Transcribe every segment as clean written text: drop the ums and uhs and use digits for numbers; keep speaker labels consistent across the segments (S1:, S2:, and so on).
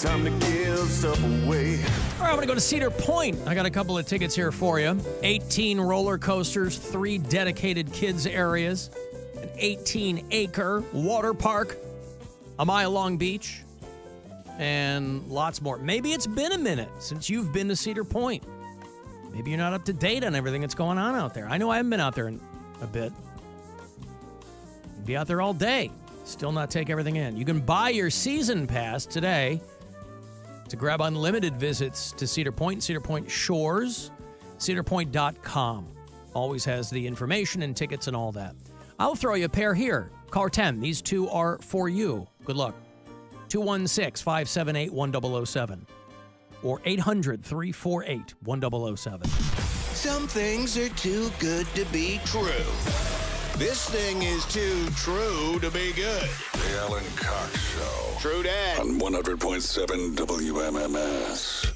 S1: time to give stuff away.
S2: All right, I'm going to go to Cedar Point. I got a couple of tickets here for you. 18 roller coasters, 3 dedicated kids areas, an 18-acre water park, a mile-long beach, and lots more. Maybe it's been a minute since you've been to Cedar Point. Maybe you're not up to date on everything that's going on out there. I know I haven't been out there in a bit. Be out there all day. Still not take everything in. You can buy your season pass today to grab unlimited visits to Cedar Point, Cedar Point Shores, cedarpoint.com. Always has the information and tickets and all that. I'll throw you a pair here. Caller 10. These two are for you. Good luck. 216-578-1007 or 800-348-1007.
S3: Some things are too good to be true. This thing is too true to be good.
S4: The Alan Cox Show.
S3: True dat.
S4: On 100.7 WMMS.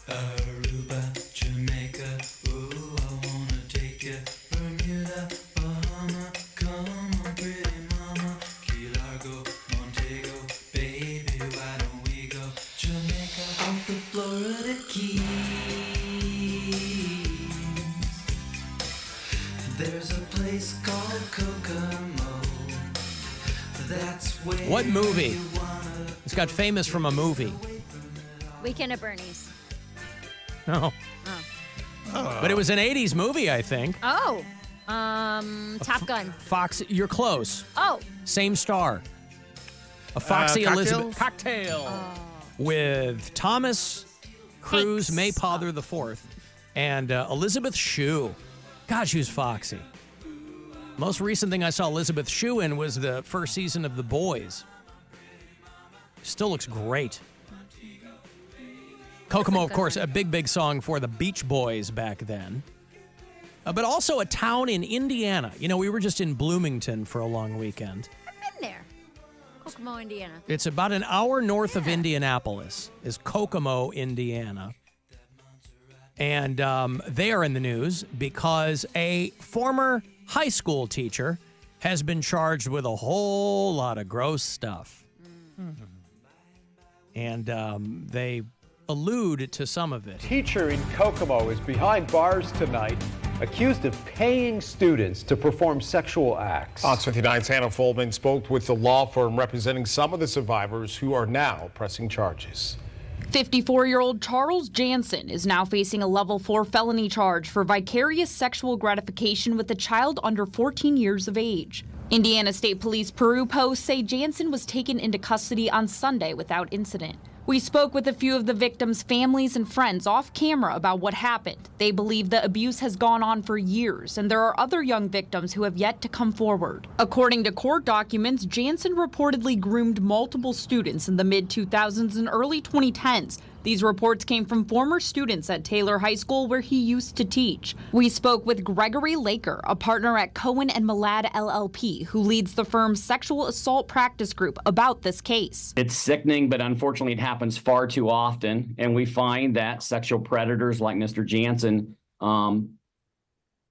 S5: Aruba, Jamaica, ooh, I wanna take you. Bermuda, Bahama, come on, pretty mama. Key Largo, Montego, baby, why don't we go? Jamaica, off the Florida Keys. There's a place called Kokomo. That's where.
S2: What movie? It's got famous from a movie.
S6: Weekend at Bernie's.
S2: No.
S6: Oh.
S2: But it was an 80s movie, I think.
S6: Oh. Top Gun.
S2: Fox, you're close.
S6: Oh.
S2: Same star. A Foxy Elizabeth.
S1: Cocktail.
S2: With Thomas Cruise,
S6: Hanks.
S2: Maypother IV, and Elizabeth Shue. God, she was foxy. Most recent thing I saw Elizabeth Shue in was the first season of The Boys. Still looks great. Kokomo, of course, a big song for the Beach Boys back then. But also a town in Indiana. You know, we were just in Bloomington for a long weekend.
S6: I've been there. Kokomo, Indiana.
S2: It's about an hour north of Indianapolis, is Kokomo, Indiana. And they are in the news because a former high school teacher has been charged with a whole lot of gross stuff. Mm-hmm. And they allude to some of it.
S7: Teacher in Kokomo is behind bars tonight, accused of paying students to perform sexual acts.
S8: Fox 59's Hannah Foldman spoke with the law firm representing some of the survivors who are now pressing charges.
S9: 54-year-old Charles Jansen is now facing a level 4 felony charge for vicarious sexual gratification with a child under 14 years of age. Indiana State Police Peru Post say Jansen was taken into custody on Sunday without incident. We spoke with a few of the victims' families and friends off camera about what happened. They believe the abuse has gone on for years, and there are other young victims who have yet to come forward. According to court documents, Jansen reportedly groomed multiple students in the mid-2000s and early 2010s. These reports came from former students at Taylor High School where he used to teach. We spoke with Gregory Laker, a partner at Cohen and Malad LLP, who leads the firm's sexual assault practice group, about this case.
S10: It's sickening, but unfortunately it happens far too often. And we find that sexual predators like Mr. Jansen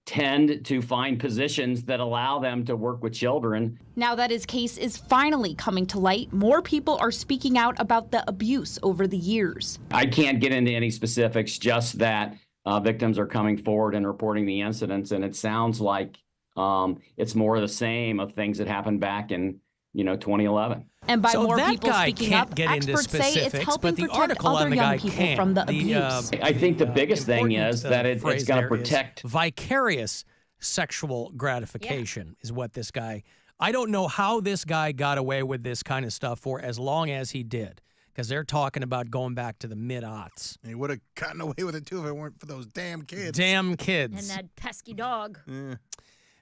S10: tend to find positions that allow them to work with children.
S9: Now that his case is finally coming to light, more people are speaking out about the abuse over the years.
S10: I can't get into any specifics, just that victims are coming forward and reporting the incidents, and it sounds like it's more of the same of things that happened back in 2011.
S9: And by
S2: so
S9: more
S2: that
S9: people
S2: guy
S9: speaking
S2: can't
S9: up,
S2: get into
S9: experts say it's
S2: specifics,
S9: helping
S2: but the
S9: protect
S2: article
S9: other
S2: on the
S9: young
S2: guy
S9: people
S2: can.
S9: from the abuse.
S10: I think the biggest thing is that it's
S2: phrase
S10: going to
S2: there is
S10: protect
S2: vicarious sexual gratification is what this guy. I don't know how this guy got away with this kind of stuff for as long as he did, because they're talking about going back to the mid-aughts.
S1: He would have gotten away with it too if it weren't for those damn kids.
S2: Damn kids.
S6: And that pesky dog.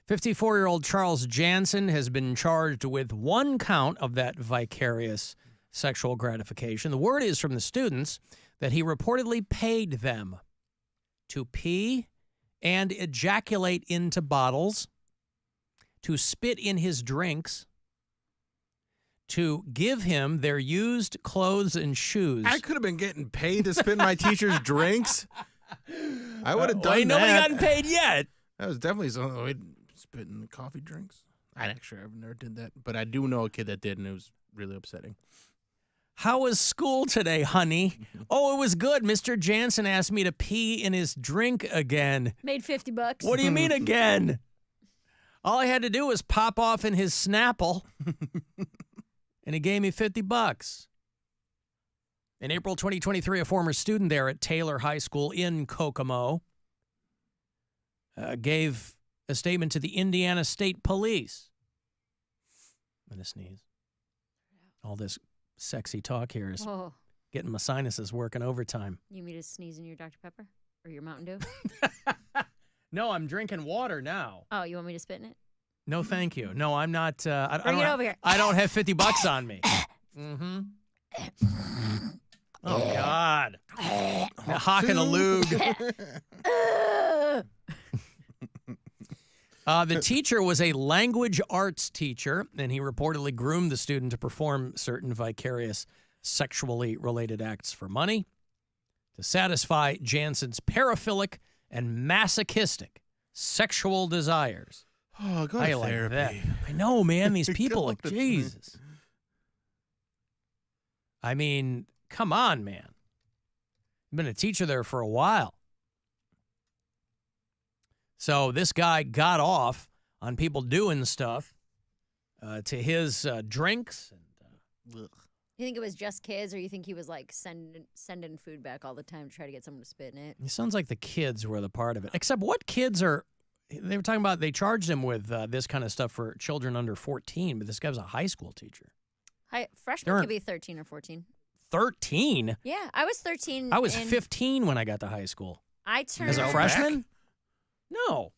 S2: 54-year-old Charles Jansen has been charged with one count of that vicarious sexual gratification. The word is from the students that he reportedly paid them to pee and ejaculate into bottles, to spit in his drinks, to give him their used clothes and shoes.
S1: I could have been getting paid to spit in my teacher's drinks. I would have done
S2: ain't
S1: that.
S2: nobody gotten paid yet.
S1: That was definitely something. We'd spit in coffee drinks. I've never did that, but I do know a kid that did, and it was really upsetting.
S2: How was school today, honey? Oh, it was good. Mr. Jansen asked me to pee in his drink again.
S6: Made $50.
S2: What do you mean again? All I had to do was pop off in his Snapple, and he gave me $50. In April 2023, a former student there at Taylor High School in Kokomo gave a statement to the Indiana State Police. I'm going to sneeze. All this sexy talk here is getting my sinuses working overtime.
S6: You want me to sneeze in your Dr. Pepper or your Mountain Dew?
S2: No, I'm drinking water now.
S6: Oh, you want me to spit in it?
S2: No, thank you. No, I'm not. I
S6: Bring
S2: don't
S6: it over here.
S2: I don't have $50 on me. Mm-hmm. Oh, God. Hawking a lug. The teacher was a language arts teacher, and he reportedly groomed the student to perform certain vicarious sexually related acts for money to satisfy Jansen's paraphilic and masochistic sexual desires.
S1: Oh, go to
S2: I
S1: therapy.
S2: like that. I know, man. These people,
S1: Go
S2: like,
S1: to-
S2: Jesus. I mean, come on, man. I've been a teacher there for a while. So this guy got off on people doing stuff to his drinks. And,
S6: You think it was just kids, or you think he was like sending food back all the time to try to get someone to spit in it?
S2: it sounds like the kids were the part of it. Except what kids are... They were talking about, they charged him with this kind of stuff for children under 14, but this guy was a high school teacher.
S6: Freshmen
S2: They're-
S6: could be 13 or 14.
S2: 13?
S6: Yeah, I was 13.
S2: I was 15 when I got to high school.
S6: I turned
S2: As a freshman? No.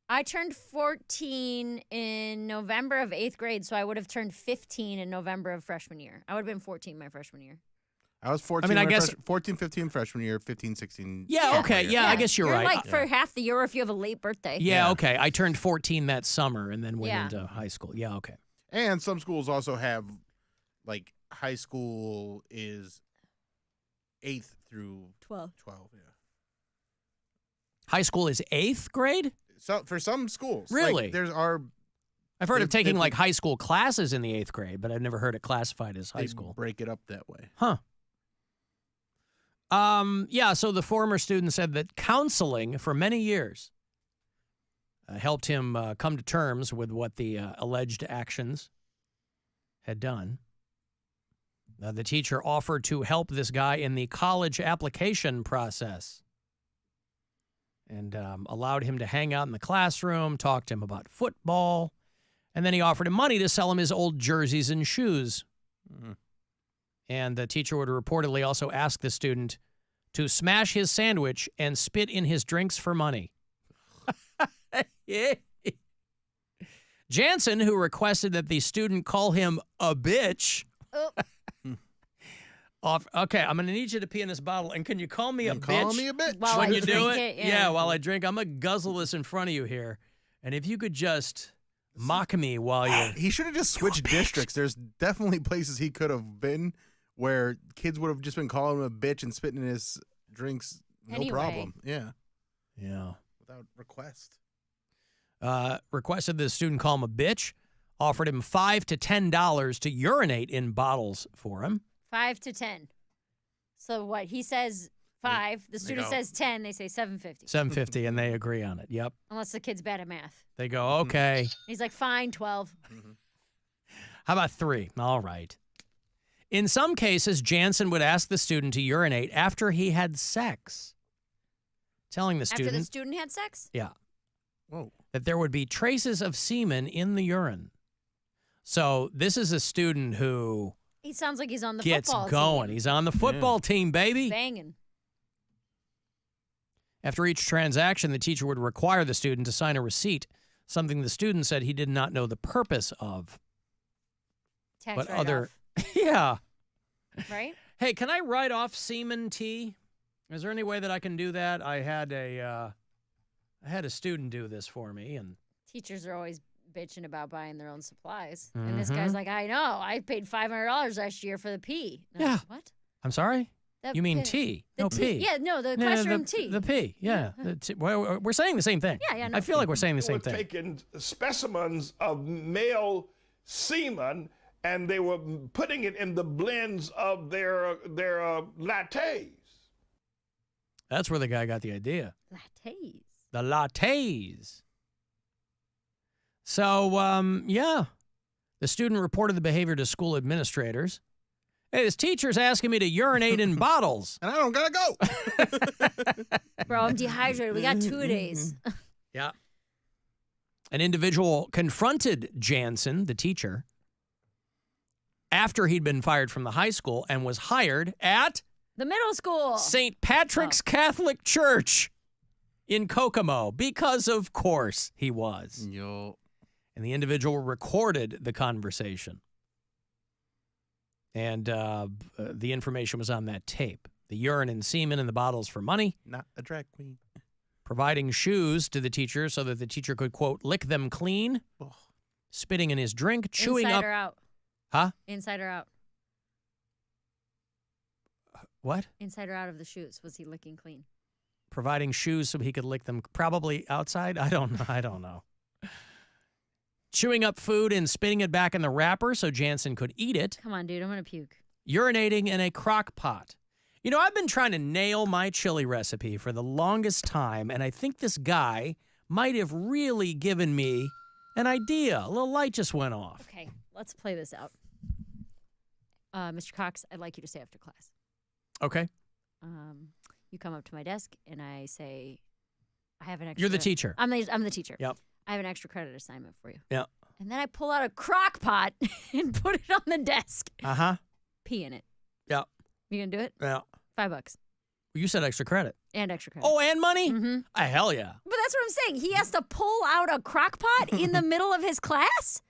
S6: I turned 14 in November of 8th grade, so I would have turned 15 in November of freshman year. I would have been 14 my freshman year.
S1: I was 14.
S2: I mean, I guess
S1: 14, 15 freshman year, 15, 16.
S2: Yeah, okay. Yeah, I guess you're right.
S6: Like for half the year, or if you have a late birthday.
S2: Yeah, okay. I turned 14 that summer and then went
S6: Yeah.
S2: into high school. Yeah, okay.
S1: And some schools also have, like, high school is 8th through
S6: 12.
S1: 12, yeah.
S2: High school is 8th grade?
S1: So for some schools.
S2: Really?
S1: Like, there's our...
S2: I've heard of
S1: They-
S2: taking
S1: they-
S2: like high school classes in the 8th grade, but I've never heard it classified as high
S1: they
S2: school.
S1: break it up that way.
S2: Huh. Yeah, so the former student said that counseling for many years helped him come to terms with what the alleged actions had done. The teacher offered to help this guy in the college application process and allowed him to hang out in the classroom, talk to him about football, and then he offered him money to sell him his old jerseys and shoes. And the teacher would reportedly also ask the student to smash his sandwich and spit in his drinks for money. Yeah. Jansen, who requested that the student call him a bitch. Okay, I'm going to need you to pee in this bottle, and can you call me a bitch?
S1: Call me a bitch.
S6: While
S2: when
S6: I
S2: you do
S6: drink
S2: it?
S6: it,
S2: Yeah, while I drink. I'm going to guzzle this in front of you here. And if you could just mock me while you...
S1: He should have just switched districts. There's definitely places he could have been where kids would have just been calling him a bitch and spitting in his drinks, no
S6: Anyway.
S1: problem. Yeah.
S2: Yeah.
S1: Without request.
S2: Requested the student call him a bitch, offered him $5 to $10 to urinate in bottles for him.
S6: 5 to 10. So what? He says 5. The student
S1: go.
S6: says 10. They say $7.50.
S2: $7.50, and they agree on it. Yep.
S6: Unless the kid's bad at math.
S2: They go, okay.
S6: He's like, fine, 12.
S2: How about 3? All right. In some cases, Jansen would ask the student to urinate after he had sex, telling the
S6: After
S2: student
S6: the student had sex?
S2: yeah,
S1: Whoa.
S2: that there would be traces of semen in the urine. So this is a student who
S6: He sounds like he's on the
S2: gets
S6: football
S2: going.
S6: team.
S2: He's on the football team, baby.
S6: Banging.
S2: After each transaction, the teacher would require the student to sign a receipt, something the student said he did not know the purpose of.
S6: Tax
S2: But
S6: write-off,
S2: yeah.
S6: right?
S2: Hey, can I write off semen tea? Is there any way that I can do that? I had a student do this for me, and
S6: Teachers are always bitching about buying their own supplies. And this guy's like, I know. I paid $500 last year for the pee. And I'm
S2: Yeah.
S6: like, what?
S2: I'm sorry?
S6: That
S2: You mean
S6: pin-
S2: tea?
S6: The
S2: No,
S6: tea.
S2: pee.
S6: Yeah, no, the
S2: No,
S6: classroom tea.
S2: The pee, yeah. Well, we're saying the same thing.
S6: Yeah, yeah, no.
S2: I feel like we're saying the same
S11: We're
S2: thing.
S11: taking specimens of male semen and they were putting it in the blends of their lattes.
S2: That's where the guy got the idea.
S6: Lattes.
S2: The lattes. So, yeah. The student reported the behavior to school administrators. Hey, this teacher's asking me to urinate in bottles.
S1: And I don't gotta go.
S6: Bro, I'm dehydrated. We got 2 days.
S2: Yeah. An individual confronted Jansen, the teacher, after he'd been fired from the high school and was hired at
S6: The middle school.
S2: St. Patrick's Catholic Church in Kokomo, because of course he was.
S1: Yo.
S2: And the individual recorded the conversation. And the information was on that tape. The urine and semen in the bottles for money.
S1: Not a drag queen.
S2: Providing shoes to the teacher so that the teacher could, quote, lick them clean.
S1: Oh.
S2: Spitting in his drink. Chewing
S6: Inside
S2: up.
S6: or out?
S2: Huh?
S6: Inside or out?
S2: What?
S6: Inside or out of the shoes? Was he licking clean?
S2: Providing shoes so he could lick them probably outside? I don't know. Chewing up food and spitting it back in the wrapper so Jansen could eat it.
S6: Come on, dude. I'm going to puke.
S2: Urinating in a crock pot. You know, I've been trying to nail my chili recipe for the longest time, and I think this guy might have really given me an idea. A little light just went off.
S6: Okay, let's play this out. Mr. Cox, I'd like you to stay after class.
S2: Okay.
S6: You come up to my desk, and I say, I have an extra...
S2: You're the teacher.
S6: I'm the teacher.
S2: Yep.
S6: I have an extra credit assignment for you.
S2: Yeah.
S6: And then I pull out a crock pot and put it on the desk.
S2: Uh-huh.
S6: Pee in it.
S2: Yeah.
S6: You gonna do it?
S2: Yeah.
S6: $5.
S2: You said extra credit.
S6: And extra credit.
S2: Oh, and money?
S6: Mm-hmm.
S2: Hell yeah.
S6: But that's what I'm saying. He has to pull out a crock pot in the middle of his class?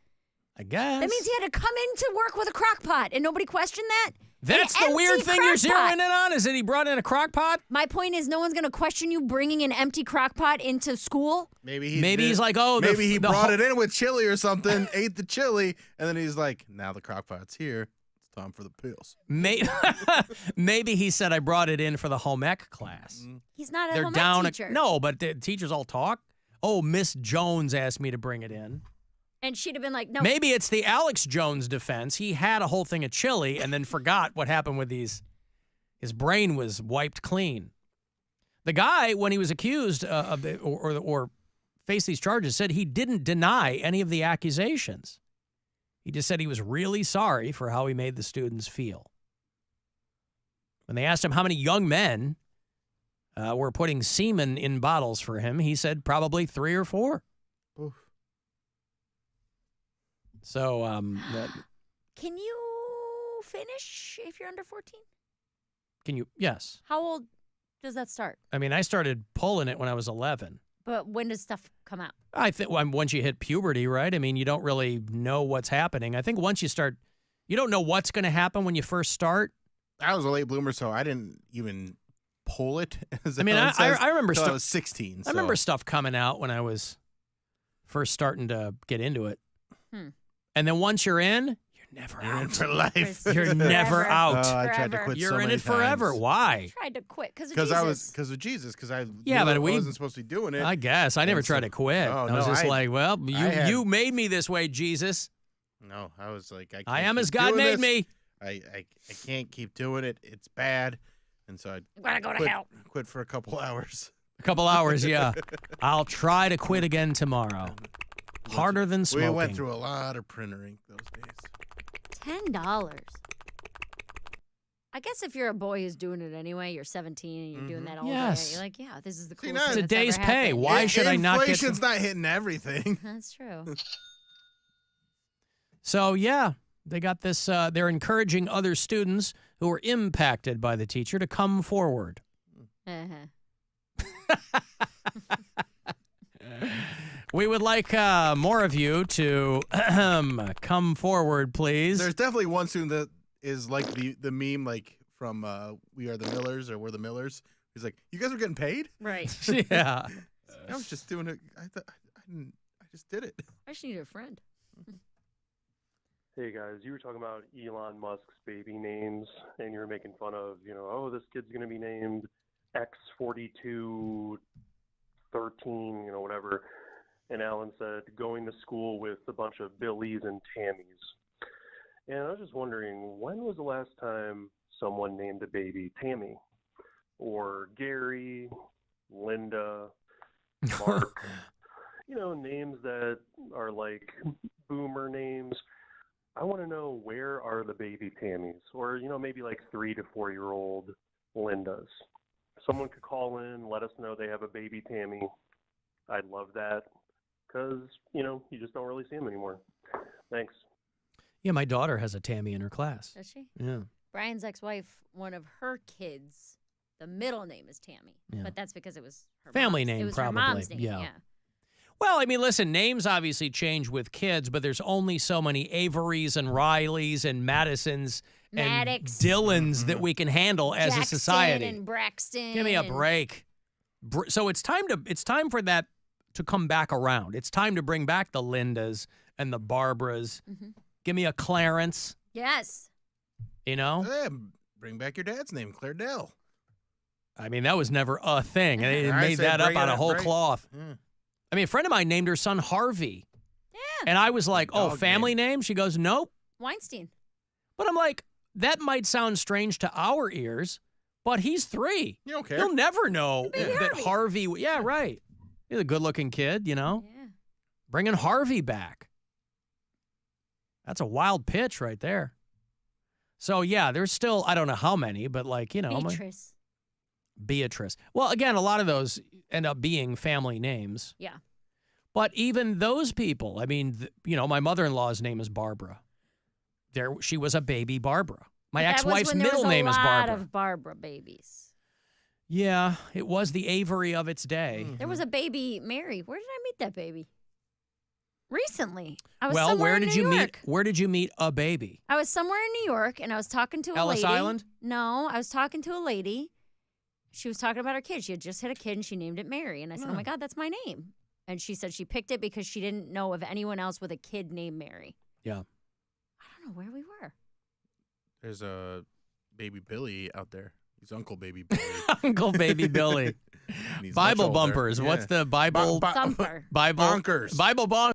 S2: I guess.
S6: That means he had to come into work with a crock pot, and nobody questioned that?
S2: That's
S6: An
S2: the weird
S6: empty
S2: thing you're
S6: crock pot.
S2: zeroing in on, is that he brought in a crock pot?
S6: My point is, no one's going to question you bringing an empty crock pot into school.
S1: Maybe
S2: he's like, oh,
S1: maybe he brought it in with chili or something, ate the chili, and then he's like, now the crock pot's here. It's time for the pills.
S2: Maybe he said I brought it in for the home ec class.
S6: He's not a
S2: They're
S6: home ec
S2: down.
S6: teacher.
S2: No, but the teachers all talk. Oh, Miss Jones asked me to bring it in.
S6: And she'd have been like, no.
S2: Maybe it's the Alex Jones defense. He had a whole thing of chili and then forgot what happened with these. His brain was wiped clean. The guy, when he was accused of the, or faced these charges, said he didn't deny any of the accusations. He just said he was really sorry for how he made the students feel. When they asked him how many young men were putting semen in bottles for him, he said probably 3 or 4.
S1: Oof.
S2: So,
S6: Can you finish if you're under 14?
S2: can you? Yes.
S6: How old does that start?
S2: I mean, I started pulling it when I was 11.
S6: But when does stuff come out?
S2: I think once you hit puberty, right? I mean, you don't really know what's happening. I think once you start, you don't know what's going to happen when you first start.
S1: I was a late bloomer, so I didn't even pull it. As
S2: I mean,
S1: Ellen says,
S2: I remember
S1: till
S2: stuff.
S1: I was 16.
S2: I remember stuff coming out when I was first starting to get into it. And then once you're in, you're never out.
S1: in for life.
S2: You're never out.
S1: Oh, I tried to quit
S2: You're
S1: so
S2: in
S1: many
S2: it forever.
S1: times.
S2: Why?
S6: I tried to quit because of
S1: Because of Jesus. Because I
S2: Yeah,
S1: knew
S2: but
S1: I
S2: we
S1: wasn't supposed to be doing it.
S2: I guess I never
S1: And
S2: tried
S1: so-
S2: to quit.
S1: Oh,
S2: I was
S1: no,
S2: just like, well, you made me this way, Jesus.
S1: No, I was like,
S2: I
S1: can't
S2: am as
S1: keep
S2: God
S1: doing
S2: made
S1: this.
S2: me.
S1: I can't keep doing it. It's bad. And so I
S6: gotta go to hell.
S1: Quit for a couple hours.
S2: A couple hours, yeah. I'll try to quit again tomorrow. Harder than smoking.
S1: We went through a lot of printer ink those days.
S6: $10. I guess if you're a boy who's doing it anyway, you're 17 and you're doing that all
S2: Yes.
S6: day. You're like, yeah, this is the
S1: See,
S6: coolest
S1: now-
S6: thing
S2: It's a
S6: that's
S2: day's
S6: ever
S2: pay.
S6: happened.
S2: Why should I not get
S1: Inflation's not hitting everything.
S6: That's true.
S2: So, yeah, they got this. They're encouraging other students who were impacted by the teacher to come forward. We would like more of you to come forward, please.
S1: There's definitely one student that is like the meme, like from We Are the Millers or We're the Millers. He's like, you guys are getting paid?
S6: Right.
S2: Yeah.
S1: I was just doing it. I just did it.
S6: I just need a friend.
S12: Hey guys, you were talking about Elon Musk's baby names, and you were making fun of, oh, this kid's going to be named X4213, whatever. And Alan said, going to school with a bunch of Billies and Tammys. And I was just wondering, when was the last time someone named a baby Tammy or Gary, Linda, Mark? Names that are like boomer names. I want to know, where are the baby Tammys? Or, maybe like 3 to 4-year-old Lindas. Someone could call in, let us know they have a baby Tammy. I'd love that because, you just don't really see them anymore. Thanks.
S2: Yeah, my daughter has a Tammy in her class.
S6: Does she?
S2: Yeah.
S6: Brian's ex-wife, one of her kids, the middle name is Tammy.
S2: Yeah.
S6: But that's because it was her
S2: Family
S6: mom's.
S2: name,
S6: It was
S2: probably.
S6: her mom's name,
S2: Yeah.
S6: yeah.
S2: Well, I mean, listen, names obviously change with kids, but there's only so many Averys and Rileys and Madisons and
S6: Maddox.
S2: Dylans that we can handle as a
S6: Jackson
S2: society.
S6: and Braxton.
S2: Give me a
S6: and-
S2: break. So it's time for that to come back around. It's time to bring back the Lindas and the Barbaras.
S6: Mhm.
S2: Give me a Clarence,
S6: Yes.
S1: Yeah, bring back your dad's name, Claire Dell.
S2: I mean, that was never a thing. They
S1: I
S2: made
S1: said
S2: that up
S1: bring
S2: out
S1: it
S2: of
S1: up,
S2: whole
S1: right?
S2: cloth.
S1: Yeah.
S2: I mean, a friend of mine named her son Harvey.
S6: Yeah.
S2: And I was like, oh,
S1: Dog
S2: family name? She goes, nope.
S6: Weinstein.
S2: But I'm like, that might sound strange to our ears, but he's 3.
S1: You don't care.
S2: He'll never know
S6: Baby
S2: that Harvey. Yeah, right. He's a good-looking kid,
S6: Yeah.
S2: Bringing Harvey back. That's a wild pitch right there. So, yeah, there's still, I don't know how many, but
S6: Beatrice.
S2: Beatrice. Well, again, a lot of those end up being family names.
S6: Yeah.
S2: But even those people, I mean, my mother-in-law's name is Barbara. She was a baby Barbara. My
S6: But that was
S2: ex-wife's
S6: when there
S2: middle
S6: was
S2: name is
S6: a lot
S2: Barbara.
S6: of Barbara babies.
S2: Yeah, it was the Avery of its day.
S6: There was a baby Mary. Where did I meet that baby? Recently. I was
S2: Well,
S6: somewhere
S2: where
S6: in
S2: did
S6: New
S2: you
S6: York.
S2: meet? Where did you meet a baby?
S6: I was somewhere in New York, and I was talking to a
S2: Ellis
S6: lady.
S2: Island?
S6: No, I was talking to a lady. She was talking about her kid. She had just had a kid, and she named it Mary. And I said, oh my God, that's my name. And she said she picked it because she didn't know of anyone else with a kid named Mary.
S2: Yeah.
S6: I don't know where we were.
S1: There's a baby Billy out there. He's Uncle Baby Billy.
S2: Uncle Baby Billy.
S1: And he's
S2: Bible
S1: much older.
S2: bumpers.
S1: Yeah.
S2: What's the Bible?
S6: Thumper.
S2: Bible
S1: Bonkers.
S2: Bible bonk.